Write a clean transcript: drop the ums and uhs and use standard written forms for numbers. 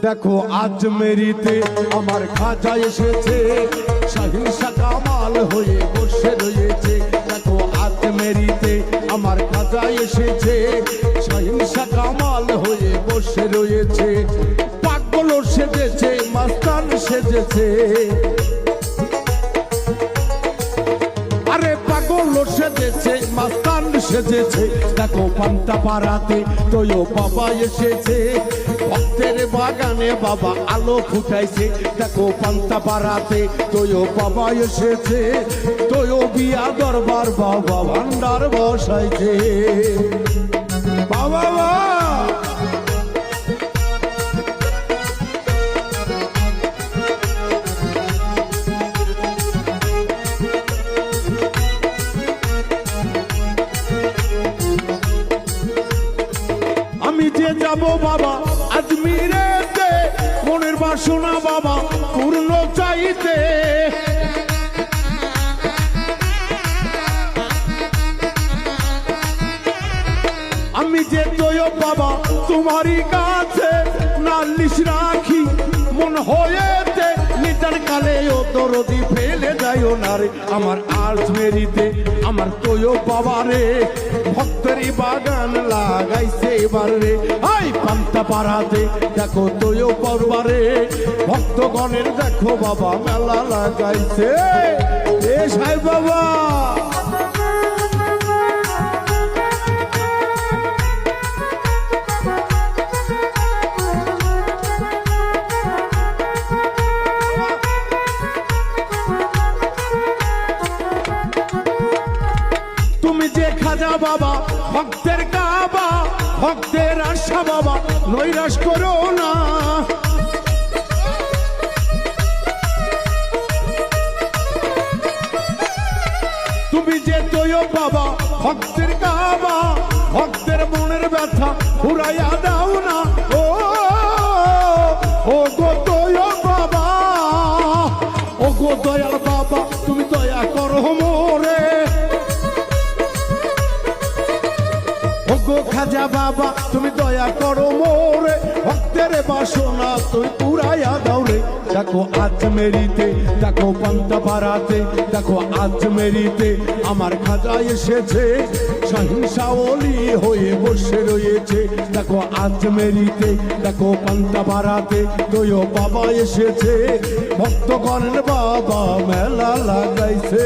দেখো আজ মেরিতে আমার খাজা এসেছে, সহিংসা কামাল হয়ে বসে রয়েছে। দেখো আজ মেরিতে আমার খাজা এসেছে, সহিংসা কামাল হয়ে বসে রয়েছে। পাগল সেজেছে, মাস্তান সেজেছে, আরে পাগল সেজেছে, মাস্তান সেজেছে। দেখো পান্তা পাড়াতে তোয়ো বাবা এসেছে, ভক্তের বাগানে বাবা আলো ফুটাইছে। দেখো পান্তা পাড়াতে তোয়ো বাবা এসেছে, তোয়ো বিয়া দরবার বাবা ভান্ডার বসাইছে। বাবা আমি যে যাব বাবা আজমিরেতে, মনের বাসনা বাবা পূর্ণ চাইতে। আমি যে তোয় বাবা তোমারই কাছে নালিশ রাখি মন হয়েতে, নিতার কালে ও দরদি ফেলে যাইও না রে। আমার আজমেরিতে আমার তোয় বাবা রে, ভক্তেরই বাগান লাগাইছে এবার রে। আই পান্তা পাড়াতে দেখো তোয় পরবারে, ভক্তগণের দেখো বাবা মেলা লাগাইছে। এ সাই বাবা তুমি যে খাজা বাবা ভক্তের কাবা, ভক্তের আশা বাবা নৈরাশ করো না। তুমি যে তোয় বাবা ভক্তের কাবা, ভক্তের মনের ব্যথা পুরাইয়া দাও না। ও ও গো তোয় বাবা, ও গো দয়াল বাবা তুমি দয়া করো মোরে। খাজা বাবা তুমি দয়া করো মোরে, ভক্তের বাসনা তুমি পুরাইয়া দাও রে। দেখো আজ মেরিতে দেখো পান্তা পাড়াতে, দেখো আজ মেরিতে আমার খাজা এসেছে, সহিংসা ওলি হয়ে বসে রয়েছে। দেখো আজ মেরিতে দেখো পান্তা পাড়াতে তোয় বাবা এসেছে, ভক্তগণ বাবা মেলা লাগাইছে।